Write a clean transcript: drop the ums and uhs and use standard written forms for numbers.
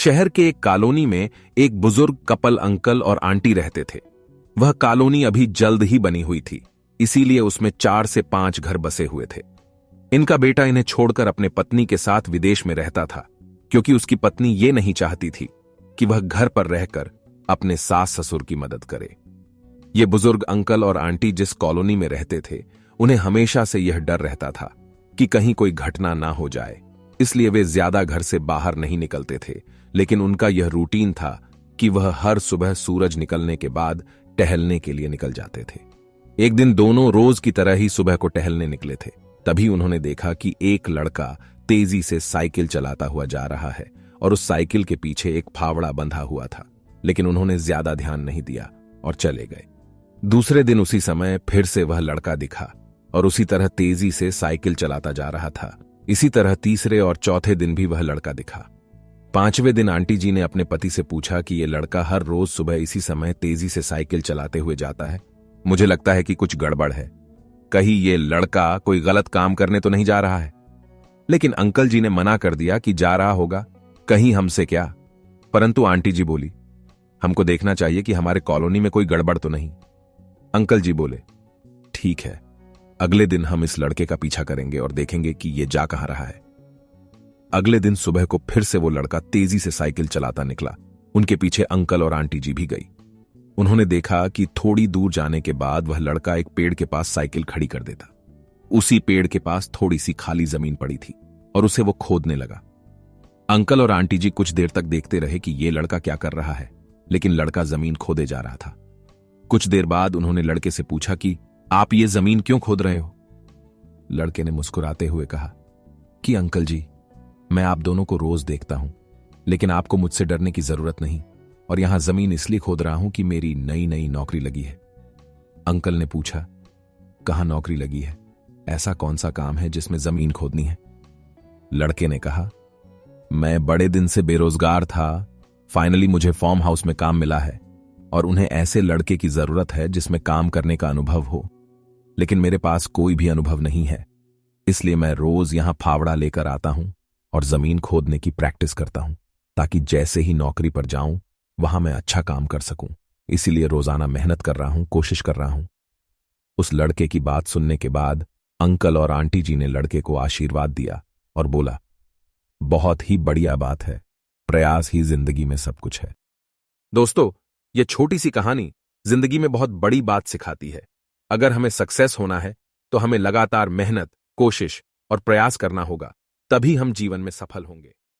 शहर के एक कॉलोनी में एक बुजुर्ग कपल अंकल और आंटी रहते थे। वह कॉलोनी अभी जल्द ही बनी हुई थी, इसीलिए उसमें 4 से 5 घर बसे हुए थे। इनका बेटा इन्हें छोड़कर अपने पत्नी के साथ विदेश में रहता था, क्योंकि उसकी पत्नी ये नहीं चाहती थी कि वह घर पर रहकर अपने सास ससुर की मदद करे। ये बुजुर्ग अंकल और आंटी जिस कॉलोनी में रहते थे, उन्हें हमेशा से यह डर रहता था कि कहीं कोई घटना ना हो जाए, इसलिए वे ज्यादा घर से बाहर नहीं निकलते थे। लेकिन उनका यह रूटीन था कि वह हर सुबह सूरज निकलने के बाद टहलने के लिए निकल जाते थे। एक दिन दोनों रोज की तरह ही सुबह को टहलने निकले थे। तभी उन्होंने देखा कि एक लड़का तेजी से साइकिल चलाता हुआ जा रहा है और उस साइकिल के पीछे एक फावड़ा बंधा हुआ था। लेकिन उन्होंने ज्यादा ध्यान नहीं दिया और चले गए। दूसरे दिन उसी समय फिर से वह लड़का दिखा और उसी तरह तेजी से साइकिल चलाता जा रहा था। इसी तरह तीसरे और चौथे दिन भी वह लड़का दिखा। 5वें दिन आंटी जी ने अपने पति से पूछा कि यह लड़का हर रोज सुबह इसी समय तेजी से साइकिल चलाते हुए जाता है। मुझे लगता है कि कुछ गड़बड़ है। कहीं ये लड़का कोई गलत काम करने तो नहीं जा रहा है। लेकिन अंकल जी ने मना कर दिया कि जा रहा होगा, कहीं हमसे क्या। परंतु आंटी जी बोली, हमको देखना चाहिए कि हमारे कॉलोनी में कोई गड़बड़ तो नहीं। अंकल जी बोले, ठीक है, अगले दिन हम इस लड़के का पीछा करेंगे और देखेंगे कि ये जा कहां रहा है। अगले दिन सुबह को फिर से वो लड़का तेजी से साइकिल चलाता निकला। उनके पीछे अंकल और आंटी जी भी गई। उन्होंने देखा कि थोड़ी दूर जाने के बाद वह लड़का एक पेड़ के पास साइकिल खड़ी कर देता। उसी पेड़ के पास थोड़ी सी खाली जमीन पड़ी थी और उसे वो खोदने लगा। अंकल और आंटी जी कुछ देर तक देखते रहे कि ये लड़का क्या कर रहा है, लेकिन लड़का जमीन खोदे जा रहा था। कुछ देर बाद उन्होंने लड़के से पूछा कि आप ये जमीन क्यों खोद रहे हो? लड़के ने मुस्कुराते हुए कहा कि अंकल जी, मैं आप दोनों को रोज देखता हूं, लेकिन आपको मुझसे डरने की जरूरत नहीं, और यहां जमीन इसलिए खोद रहा हूं कि मेरी नई नई नौकरी लगी है। अंकल ने पूछा, कहां नौकरी लगी है? ऐसा कौन सा काम है जिसमें जमीन खोदनी है? लड़के ने कहा, मैं बड़े दिन से बेरोजगार था, फाइनली मुझे फार्म हाउस में काम मिला है और उन्हें ऐसे लड़के की जरूरत है जिसमें काम करने का अनुभव हो, लेकिन मेरे पास कोई भी अनुभव नहीं है। इसलिए मैं रोज यहां फावड़ा लेकर आता हूं और जमीन खोदने की प्रैक्टिस करता हूं, ताकि जैसे ही नौकरी पर जाऊं वहां मैं अच्छा काम कर सकूं। इसीलिए रोजाना मेहनत कर रहा हूं, कोशिश कर रहा हूं। उस लड़के की बात सुनने के बाद अंकल और आंटी जी ने लड़के को आशीर्वाद दिया और बोला, बहुत ही बढ़िया बात है, प्रयास ही जिंदगी में सब कुछ है। दोस्तों, यह छोटी सी कहानी जिंदगी में बहुत बड़ी बात सिखाती है। अगर हमें सक्सेस होना है तो हमें लगातार मेहनत, कोशिश और प्रयास करना होगा, तभी हम जीवन में सफल होंगे।